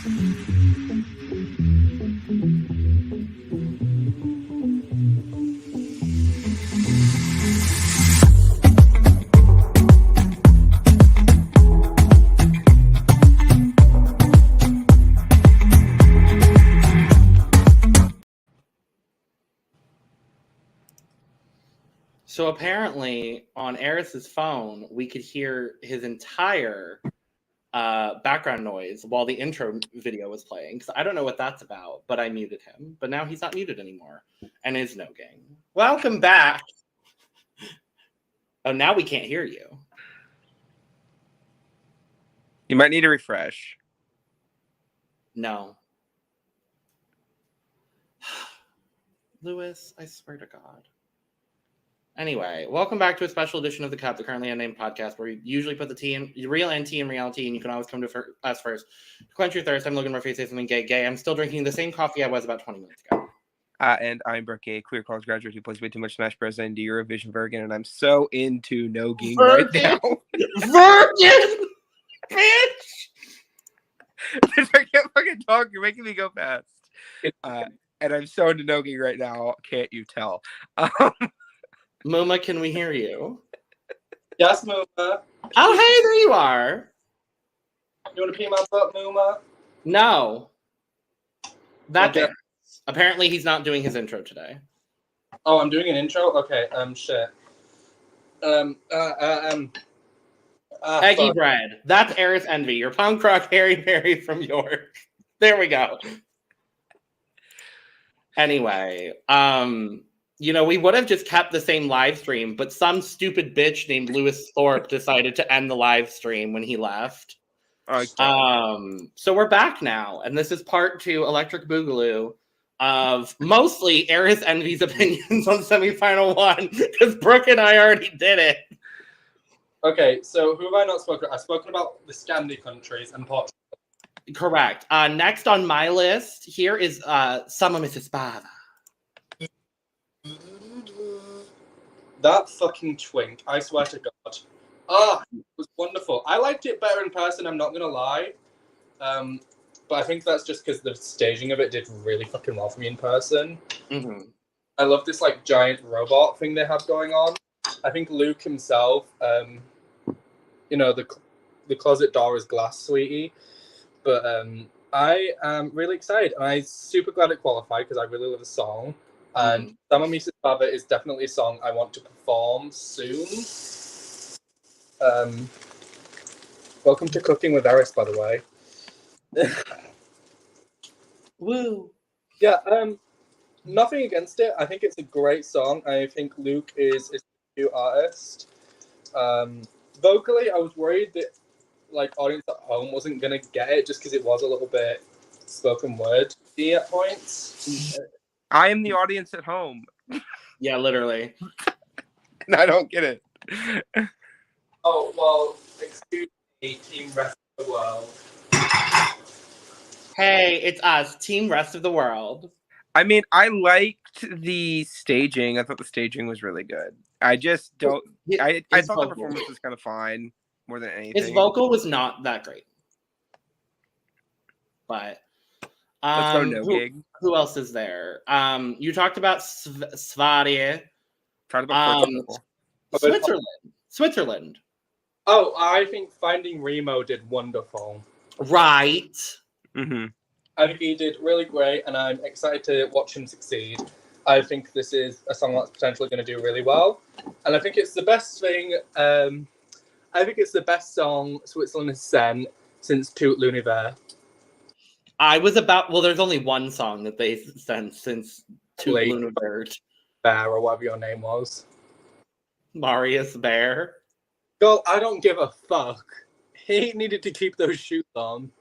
So apparently on Eris's phone, we could hear his entire background noise while the intro video was playing. Because I don't know what that's about, but I muted him. But now he's not muted anymore and is no gang. Welcome back. Oh, now we can't hear you. You might need to refresh. No. Lewis, I swear to God. Anyway, welcome back to a special edition of The Cup, the Currently Unnamed Podcast, where we usually put the tea in, real and tea in reality, and you can always come to us first. To quench your thirst, I'm Logan Murphy, say something gay. I'm still drinking the same coffee I was about 20 minutes ago. And I'm Brook, a queer college graduate who plays way too much Smash Bros. And Eurovision Virgin, and I'm so into no ging right now. Virgin! Bitch! I can't fucking talk. You're making me go fast. And I'm so into no ging right now. Can't you tell? Muma, can we hear you? Yes, Muma. Oh, hey, there you are. You want to pee my butt, Muma? No. That's Okay. it. Apparently, he's not doing his intro today. Oh, I'm doing an intro? Okay, shit. Eggy fuck. bread. That's Eris Envy, your punk rock Harry Berry from York. There we go. Anyway, we would have just kept the same live stream, but some stupid bitch named Lewis Thorpe decided to end the live stream when he left. So we're back now, and this is part 2, Electric Boogaloo, of mostly Eris Envy's opinions on semifinal 1, because Brook and I already did it. Okay, so who have I not spoken? I've spoken about the Scandi countries and Portugal. Correct. Next on my list, here is Some of Mrs. Bava. That fucking twink, I swear to God. It was wonderful. I liked it better in person, I'm not going to lie. But I think that's just because the staging of it did really fucking well for me in person. Mm-hmm. I love this like giant robot thing they have going on. I think Luke himself, the closet door is glass, sweetie. But I am really excited. And I'm super glad it qualified because I really love the song. And Sama Mrs. Bava is definitely a song I want to perform soon. Welcome to Cooking with Eris, by the way. Woo. Yeah, nothing against it. I think it's a great song. I think Luke is a new artist. Vocally, I was worried that audience at home wasn't gonna get it just because it was a little bit spoken word at points. I am the audience at home. Yeah, literally. And I don't get it. Oh, well, excuse me, Team Rest of the World. Hey, it's us, Team Rest of the World. I mean, I liked the staging. I thought the staging was really good. I just don't... I thought the performance was kind of fine, more than anything. His vocal was not that great. But... Let's go no gig. Who else is there? You talked about Sverige. Switzerland. Oh, I think Finding Remo did wonderful. Right. Mm-hmm. I think he did really great, and I'm excited to watch him succeed. I think this is a song that's potentially going to do really well, and I think it's the best thing. I think it's the best song Switzerland has sent since Tout l'Univers. There's only one song that they sent since Tout l'Univers. Bear, or whatever your name was. Marius Bear. Girl, I don't give a fuck. He needed to keep those shoes on.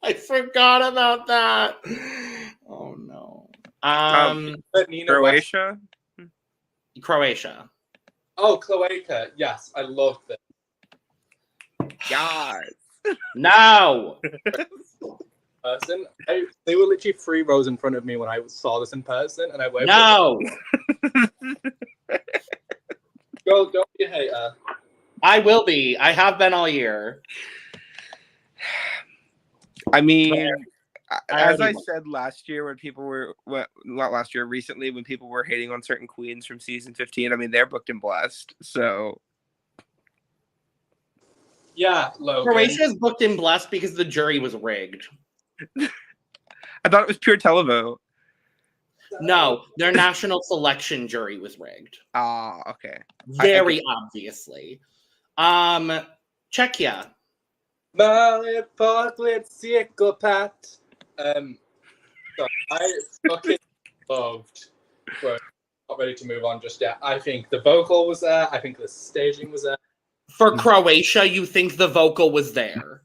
I forgot about that. Oh no. Croatia? Croatia. Oh, Cloaca. Yes, I loved it. God. No. Person. They were literally 3 rows in front of me when I saw this in person, and I waved. No. Girl, don't be a hater. I will be. I have been all year. I mean, as I said last year, when people were not last year, recently when people were hating on certain queens from season 15, I mean they're booked and blessed. So yeah, Logan. Croatia is booked and blessed because the jury was rigged. I thought it was pure televote. No, their national selection jury was rigged. Ah, okay. Very obviously. Czechia. My apocalypse psychopath. So I fucking loved. Well, not ready to move on just yet. I think the vocal was there. I think the staging was there. For Croatia, you think the vocal was there?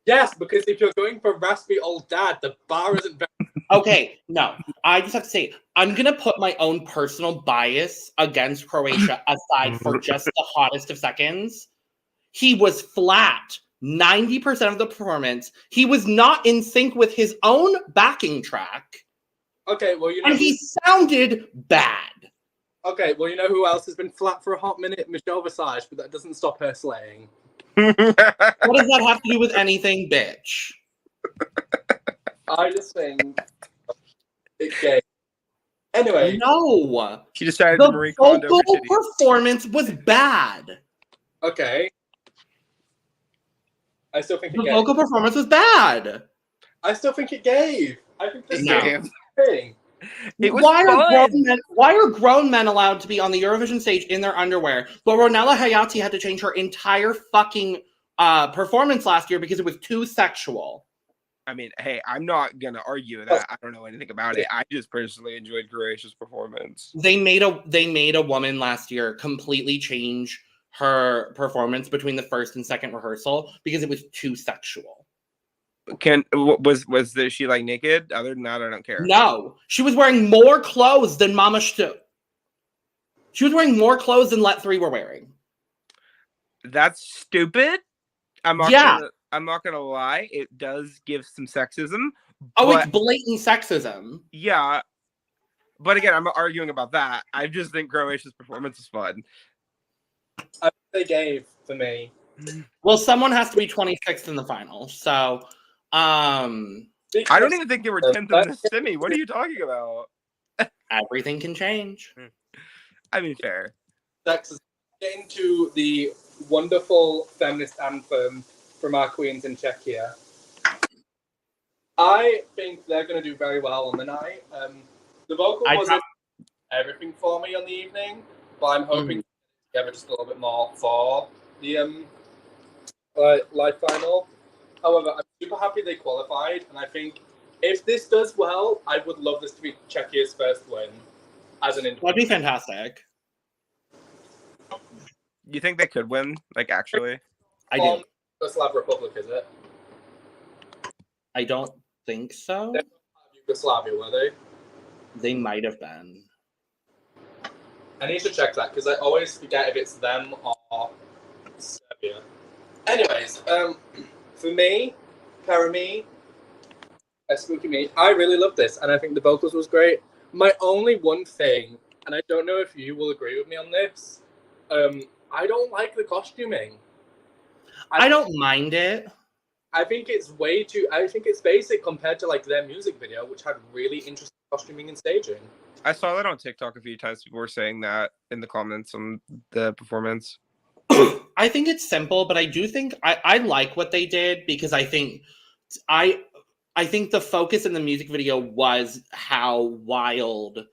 Yes, because if you're going for raspy old dad, the bar isn't very. Okay, no. I just have to say, I'm going to put my own personal bias against Croatia aside for just the hottest of seconds. He was flat 90% of the performance. He was not in sync with his own backing track. Okay, well, you know. And he sounded bad. Okay, well, you know who else has been flat for a hot minute? Michelle Visage, but that doesn't stop her slaying. What does that have to do with anything, bitch? I just think it's gay. Anyway. No. She decided the Marie Kondo vocal performance was bad. Okay. I still think the vocal performance was bad. I still think it gave. I think this thing. It was fun. Why are grown men allowed to be on the Eurovision stage in their underwear? But Ronella Hayati had to change her entire fucking performance last year because it was too sexual. I mean, hey, I'm not gonna argue that. I don't know anything about it. I just personally enjoyed Croatia's performance. They made a woman last year completely change her performance between the first and second rehearsal because it was too sexual. Was she like naked? Other than that, I don't care. No, she was wearing more clothes than Mama Stu. She was wearing more clothes than Let 3 were wearing. That's stupid. I'm not gonna lie. It does give some sexism. Oh, it's blatant sexism. Yeah, but again, I'm not arguing about that. I just think Croatia's performance is fun. They gave for me. Well, someone has to be 26th in the final, so. I don't even think they were 10th in the semi. What are you talking about? Everything can change. I mean, fair. Let's get into the wonderful feminist anthem from our queens in Czechia. I think they're going to do very well on the night. The vocal wasn't everything for me on the evening, but I'm hoping to get together just a little bit more for the live final. However, I'm super happy they qualified, and I think if this does well, I would love this to be Czechia's first win as an individual. That'd be fantastic. You think they could win? Like, actually? I do. Yugoslav Republic, is it? I don't think so. They're not Yugoslavia, were they? They might have been. I need to check that, because I always forget if it's them or Serbia. Anyways, for me, Karami, Spooky Me, I really love this, and I think the vocals was great. My only one thing, and I don't know if you will agree with me on this, I don't like the costuming. I don't mind it. I think it's I think it's basic compared to like their music video, which had really interesting costuming and staging. I saw that on TikTok a few times. People were saying that in the comments on the performance. I think it's simple, but I do think I like what they did because I think the focus in the music video was how wild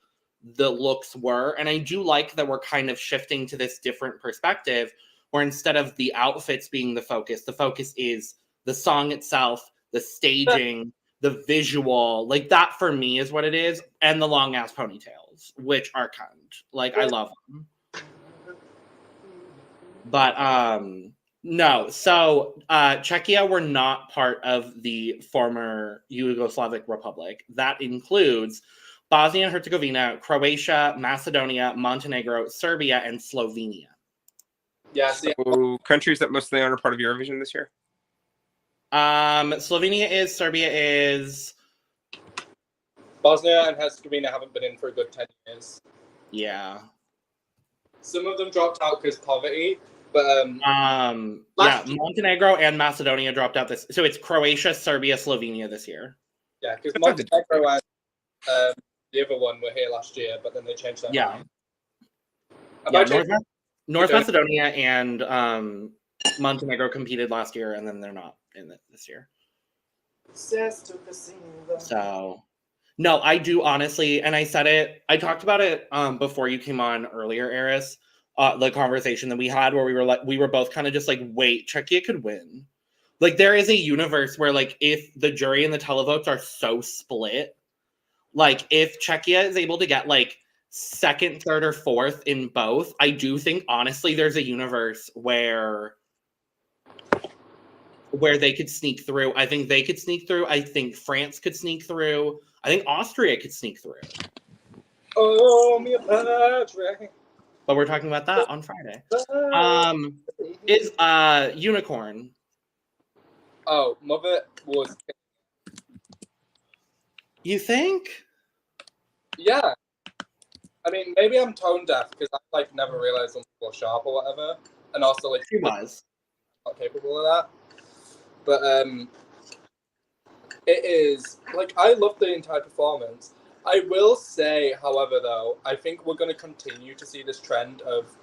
the looks were. And I do like that we're kind of shifting to this different perspective where instead of the outfits being the focus is the song itself, the staging, the visual. Like that for me is what it is. And the long ass ponytails, which are cunt. Like I love them. But no, so Czechia were not part of the former Yugoslavic Republic. That includes Bosnia and Herzegovina, Croatia, Macedonia, Montenegro, Serbia, and Slovenia. Yes. So countries that mostly aren't part of Eurovision this year? Slovenia is, Serbia is. Bosnia and Herzegovina haven't been in for a good 10 years. Yeah. Some of them dropped out because poverty, But Montenegro and Macedonia dropped out this. So it's Croatia, Serbia, Slovenia this year. Yeah, because Montenegro and the other one were here last year, but then they changed their mind. North Macedonia and Montenegro competed last year, and then they're not in it this year. So, no, I do honestly, and I said it. I talked about it before you came on earlier, Eris. The conversation that we had where we were both kind of just like, wait, Czechia could win. Like, there is a universe where, like, if the jury and the televotes are so split, like, if Czechia is able to get, like, second, third, or fourth in both, I do think, honestly, there's a universe where they could sneak through. I think they could sneak through. I think France could sneak through. I think Austria could sneak through. Oh, me Patrick. But we're talking about that on Friday. Is Unicorn. Oh, Mother was. You think? Yeah. I mean, maybe I'm tone deaf because I like never realized when people were sharp or whatever, and also like she was not capable of that. But it is like I love the entire performance. I will say, however, though, I think we're going to continue to see this trend of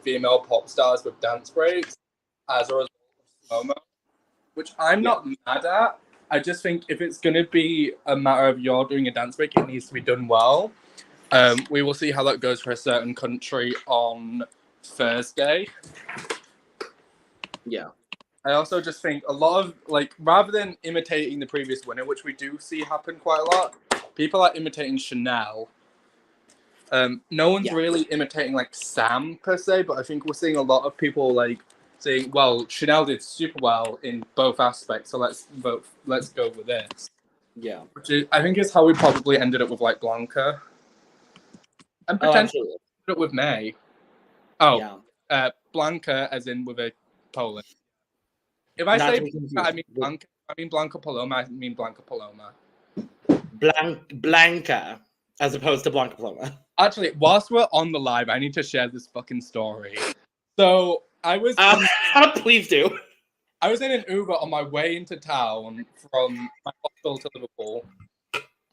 female pop stars with dance breaks as a result of slow-mo, which I'm not mad at. I just think if it's going to be a matter of you're doing a dance break, it needs to be done well. We will see how that goes for a certain country on Thursday. Yeah. I also just think a lot of, like, rather than imitating the previous winner, which we do see happen quite a lot, people are imitating Chanel. No one's really imitating, like, Sam, per se, but I think we're seeing a lot of people, like, saying, well, Chanel did super well in both aspects, so let's go with this. Yeah. Which is, I think is how we probably ended up with, like, Blanca. And potentially ended up with May. Blanca, as in with a Poland. If I say Blanca, I mean Blanca Paloma, I mean Blanca Paloma. Blanca, as opposed to Blanca Paloma. Actually, whilst we're on the live, I need to share this fucking story. So, I was... please do. I was in an Uber on my way into town from my hostel to Liverpool.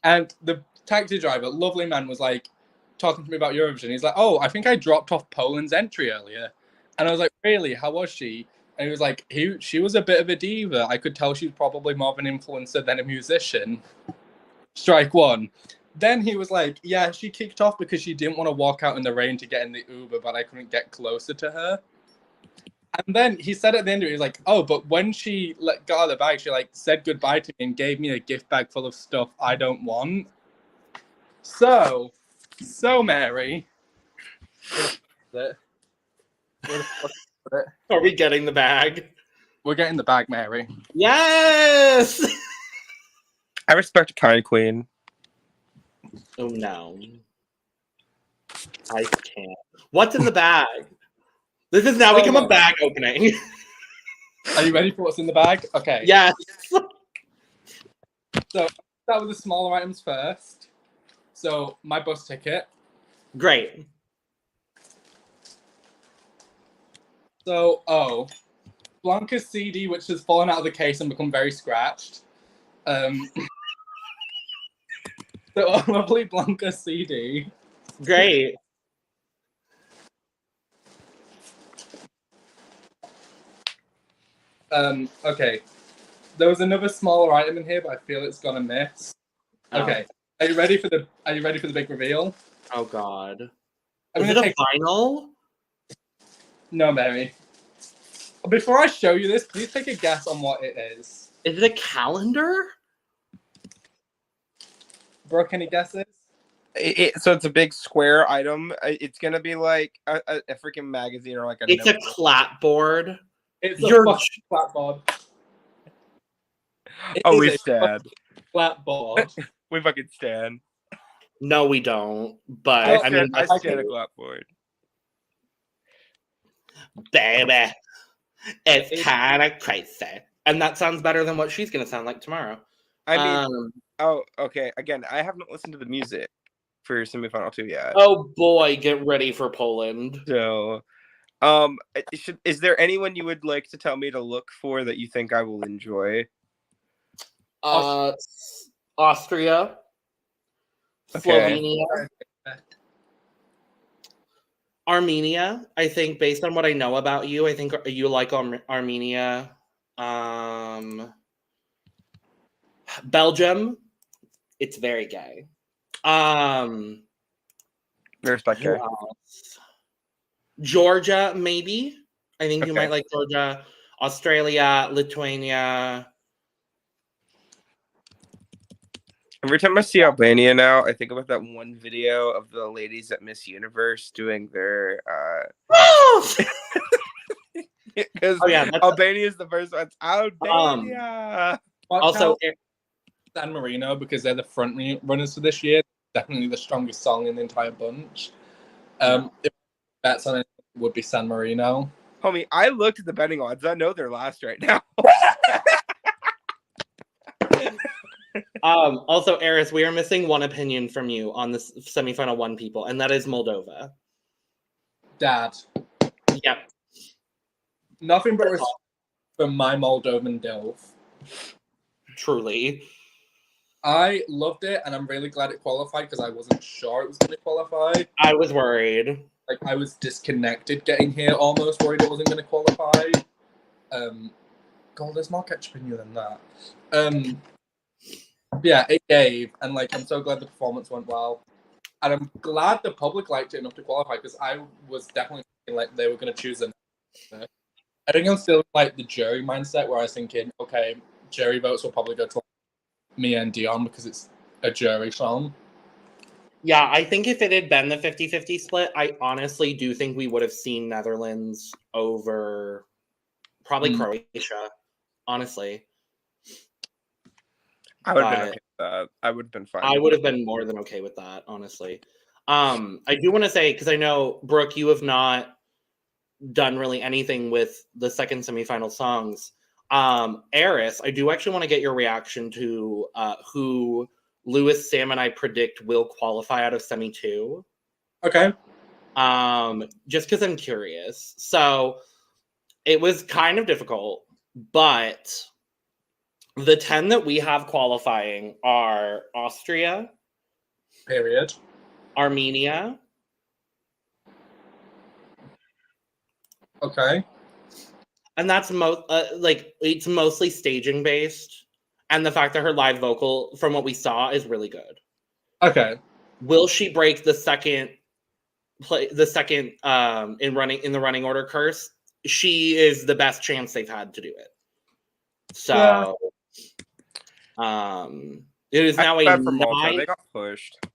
And the taxi driver, lovely man, was like, talking to me about Eurovision. He's like, oh, I think I dropped off Poland's entry earlier. And I was like, really? How was she? And he was like, she was a bit of a diva. I could tell she's probably more of an influencer than a musician. Strike one. Then he was like, yeah, she kicked off because she didn't want to walk out in the rain to get in the Uber, but I couldn't get closer to her. And then he said at the end of it, he was like, oh, but when she got out of the bag, she like said goodbye to me and gave me a gift bag full of stuff I don't want. So Mary. Are we getting the bag? We're getting the bag, Mary. Yes! I respect a kind queen. Oh, no. I can't. What's in the bag? This has now become a bag opening. Are you ready for what's in the bag? Okay. Yes. So, start with the smaller items first. So, my bus ticket. Great. So, Blanca's CD, which has fallen out of the case and become very scratched. So, a lovely Blanca CD. Great. Okay. There was another smaller item in here, but I feel it's gonna miss. Okay. Are you ready for the big reveal? Oh God. Is it a vinyl? No, Mary. Before I show you this, please take a guess on what it is. Is it a calendar? Brooke, any guesses? So it's a big square item. It's gonna be like a freaking magazine or like a. It's notebook. a clapboard. It's a fucking clapboard. We stand. Clapboard. We fucking stand. No, we don't. But I mean, I stand a clapboard. Baby, it's kind of crazy. And that sounds better than what she's gonna sound like tomorrow. I mean, okay. Again, I haven't listened to the music for semifinal 2 yet. Oh boy, get ready for Poland. So, Is there anyone you would like to tell me to look for that you think I will enjoy? Austria, Slovenia, Armenia. I think based on what I know about you, I think you like Armenia. Belgium, it's very gay. Respect gay. Georgia, maybe. I think you might like Georgia. Australia, Lithuania. Every time I see Albania now, I think about that one video of the ladies at Miss Universe doing their because Albania is the first one. It's Albania. Also, San Marino, because they're the front runners for this year. Definitely the strongest song in the entire bunch. If bets on it would be San Marino. Homie, I looked at the betting odds. I know they're last right now. Also, Eris, we are missing one opinion from you on the semifinal one people, and that is Moldova. Dad. Yep. Nothing but respect for my Moldovan DILF. Truly. I loved it, and I'm really glad it qualified because I wasn't sure it was going to qualify. I was worried. Like, I was disconnected getting here, almost worried it wasn't going to qualify. God, there's more ketchup in you than that. Yeah, it gave, and like I'm so glad the performance went well, and I'm glad the public liked it enough to qualify because I was definitely thinking like they were going to choose them. I think I'm still like the jury mindset where I was thinking, okay, jury votes will probably go to Mia and Dion because it's a jury song. Yeah, I think if it had been the 50-50 split, I honestly do think we would have seen Netherlands over probably Croatia, honestly. I would have been okay with that. I would have been fine. I would have been more than okay with that, honestly. I do want to say, because I know, Brooke, you have not done really anything with the second semifinal songs. Eris, I do actually want to get your reaction to who Lewis, Sam, and I predict will qualify out of semi 2. Okay. Just because I'm curious. So it was kind of difficult, but the 10 that we have qualifying are Austria. Period. Armenia. Okay. And that's it's mostly staging based. And the fact that her live vocal, from what we saw, is really good. Okay. Will she break the second in the running order curse? She is the best chance they've had to do it. So it is now a 9. They got pushed.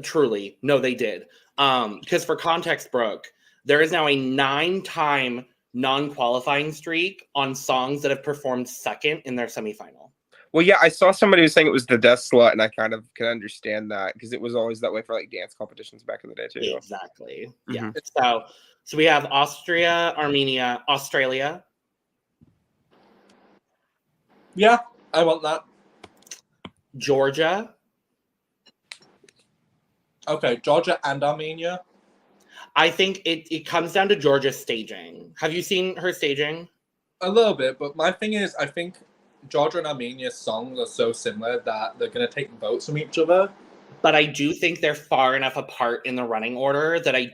Truly. No, they did. Because for context, Brooke, there is now a 9-time non-qualifying streak on songs that have performed second in their semifinal. Well, yeah, I saw somebody who was saying it was the death slut, and I kind of can understand that because it was always that way for like dance competitions back in the day too. Exactly. Mm-hmm. Yeah. So we have Austria, Armenia, Australia. Yeah, I want that. Georgia. Okay, Georgia and Armenia. I think it comes down to Georgia's staging. Have you seen her staging? A little bit, but my thing is, I think Georgia and Armenia's songs are so similar that they're going to take votes from each other. But I do think they're far enough apart in the running order that I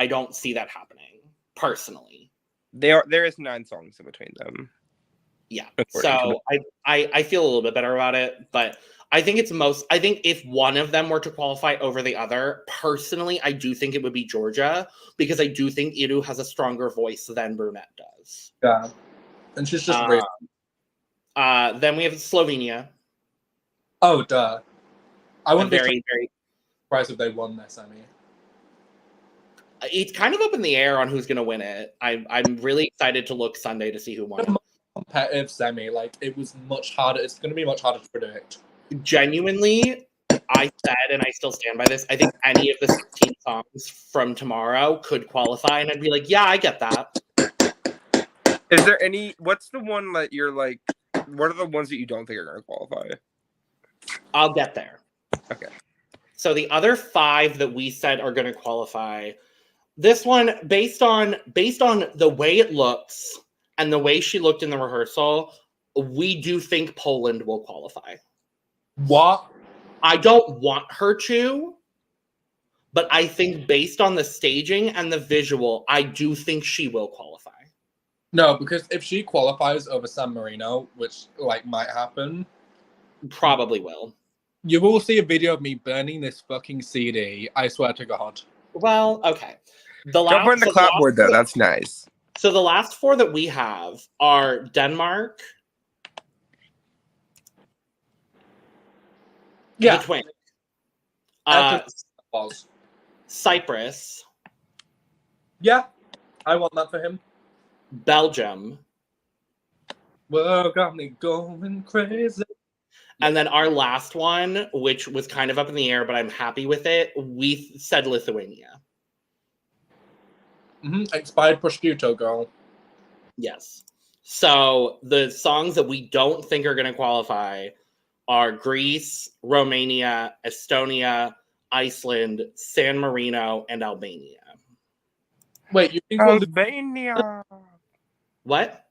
don't see that happening, personally. There is 9 songs in between them. Yeah. So I feel a little bit better about it, but I think if one of them were to qualify over the other, personally, I do think it would be Georgia because I do think Iru has a stronger voice than Brunette does. Yeah. And she's just great. Then we have Slovenia. Oh, duh. I wouldn't be very surprised if they won their semi. It's kind of up in the air on who's going to win it. I'm really excited to look Sunday to see who won. Competitive semi, like it was much harder. It's going to be much harder to predict. Genuinely, I said, and I still stand by this, I think any of the 16 songs from tomorrow could qualify, and I'd be like, yeah, I get that. Is there what's the one that you're like, what are the ones that you don't think are going to qualify? I'll get there. Okay. So the other 5 that we said are going to qualify This one, based on the way it looks and the way she looked in the rehearsal, we do think Poland will qualify. What? I don't want her to, but I think based on the staging and the visual, I do think she will qualify. No, because if she qualifies over San Marino, which like might happen, probably will. You will see a video of me burning this fucking CD. I swear to God. Well, okay. Don't burn the clapboard though. That's nice. So the last four that we have are Denmark. Yeah. The twin. Cyprus. Yeah. I want that for him. Belgium. Well, got me going crazy. And then our last one, which was kind of up in the air, but I'm happy with it, we said Lithuania. Expired prosciutto, girl. Yes. So the songs that we don't think are going to qualify are Greece, Romania, Estonia, Iceland, San Marino, and Albania. Wait, you think Albania? What?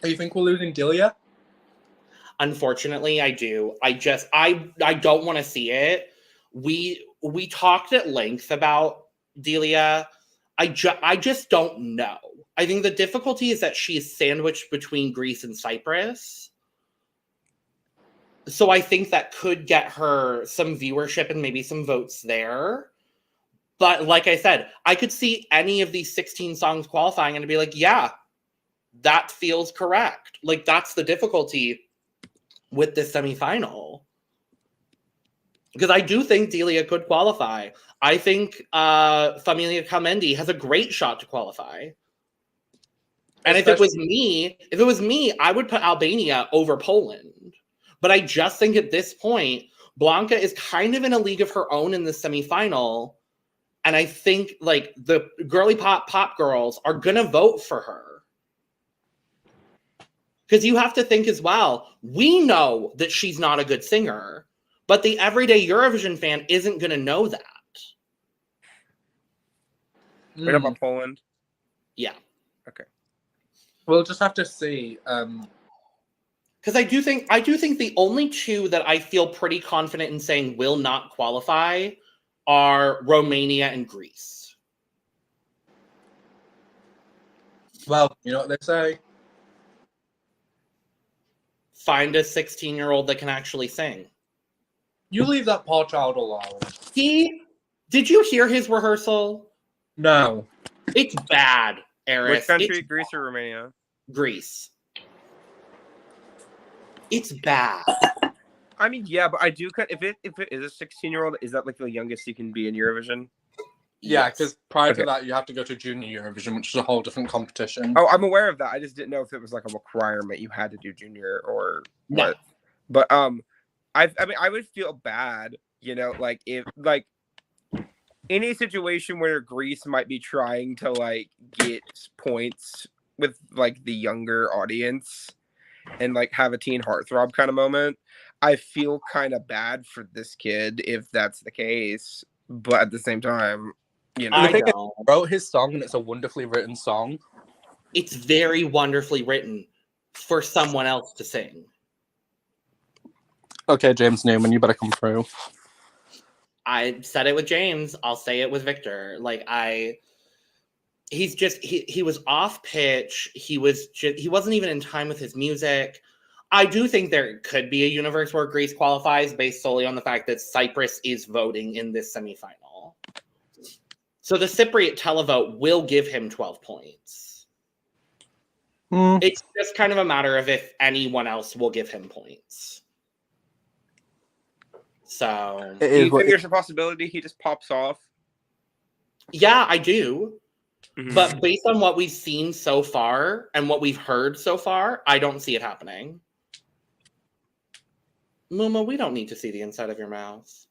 You think we're losing Delia? Unfortunately, I do. I don't want to see it. We talked at length about Delia. I just don't know. I think the difficulty is that she is sandwiched between Greece and Cyprus. So I think that could get her some viewership and maybe some votes there. But like I said, I could see any of these 16 songs qualifying and be like, yeah, that feels correct. Like, that's the difficulty with this semifinal. Because I do think Delia could qualify. I think Familia Kalmendi has a great shot to qualify. And if it was me, I would put Albania over Poland. But I just think at this point, Blanca is kind of in a league of her own in the semifinal. And I think like the girly pop girls are going to vote for her. Because you have to think as well, we know that she's not a good singer, but the everyday Eurovision fan isn't going to know that. What about Poland? Yeah. Okay. We'll just have to see. Because I do think the only two that I feel pretty confident in saying will not qualify are Romania and Greece. Well, you know what they say. Find a 16-year-old that can actually sing. You leave that poor child alone. Did you hear his rehearsal? No. It's bad, Eris. Which country, Greece or Romania? Greece. It's bad. I mean, yeah, but I do. If it is a 16-year-old, is that like the youngest you can be in Eurovision? Yeah, because prior to that, you have to go to Junior Eurovision, which is a whole different competition. Oh, I'm aware of that. I just didn't know if it was like a requirement you had to do Junior or no. What. But I would feel bad, like if like any situation where Greece might be trying to like get points with like the younger audience and like have a teen heartthrob kind of moment. I feel kind of bad for this kid if that's the case, but at the same time, I think he wrote his song and it's a wonderfully written song. It's very wonderfully written for someone else to sing. Okay, James Newman, you better come through. I said it with James. I'll say it with Victor. Like he was off pitch. He wasn't even in time with his music. I do think there could be a universe where Greece qualifies based solely on the fact that Cyprus is voting in this semifinal. So the Cypriot televote will give him 12 points. It's just kind of a matter of if anyone else will give him points. So do you think there's a possibility he just pops off? Yeah, I do. Mm-hmm. But based on what we've seen so far and what we've heard so far, I don't see it happening. Muma, we don't need to see the inside of your mouth.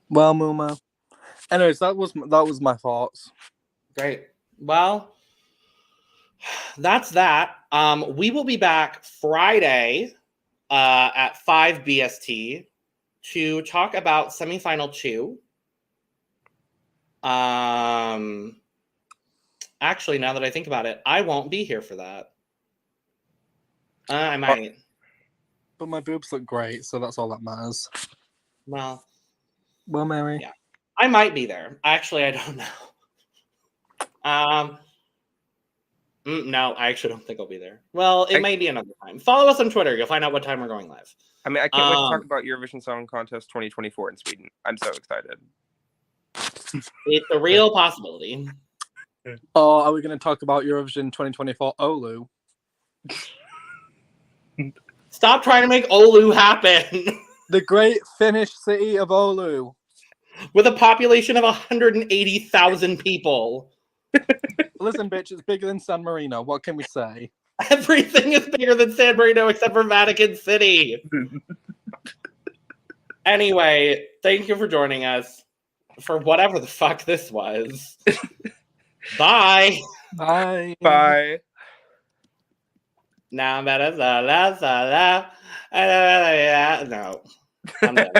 Well, Muma. Anyways, that was my thoughts. Great. Well, that's that. We will be back Friday at 5 BST to talk about semifinal 2. Actually, now that I think about it, I won't be here for that. I might. But my boobs look great, so that's all that matters. Well, Mary. Yeah. I might be there. Actually, I don't know. No, I actually don't think I'll be there. Well, it may be another time. Follow us on Twitter. You'll find out what time we're going live. I mean, I can't wait to talk about Eurovision Song Contest 2024 in Sweden. I'm so excited. It's a real possibility. Oh, are we going to talk about Eurovision 2024 Oulu? Stop trying to make Oulu happen. The great Finnish city of Oulu. With a population of 180,000 people. Listen, bitch, it's bigger than San Marino. What can we say? Everything is bigger than San Marino except for Vatican City. Anyway, thank you for joining us for whatever the fuck this was. Bye. Bye. Bye. Now, no. I'm done.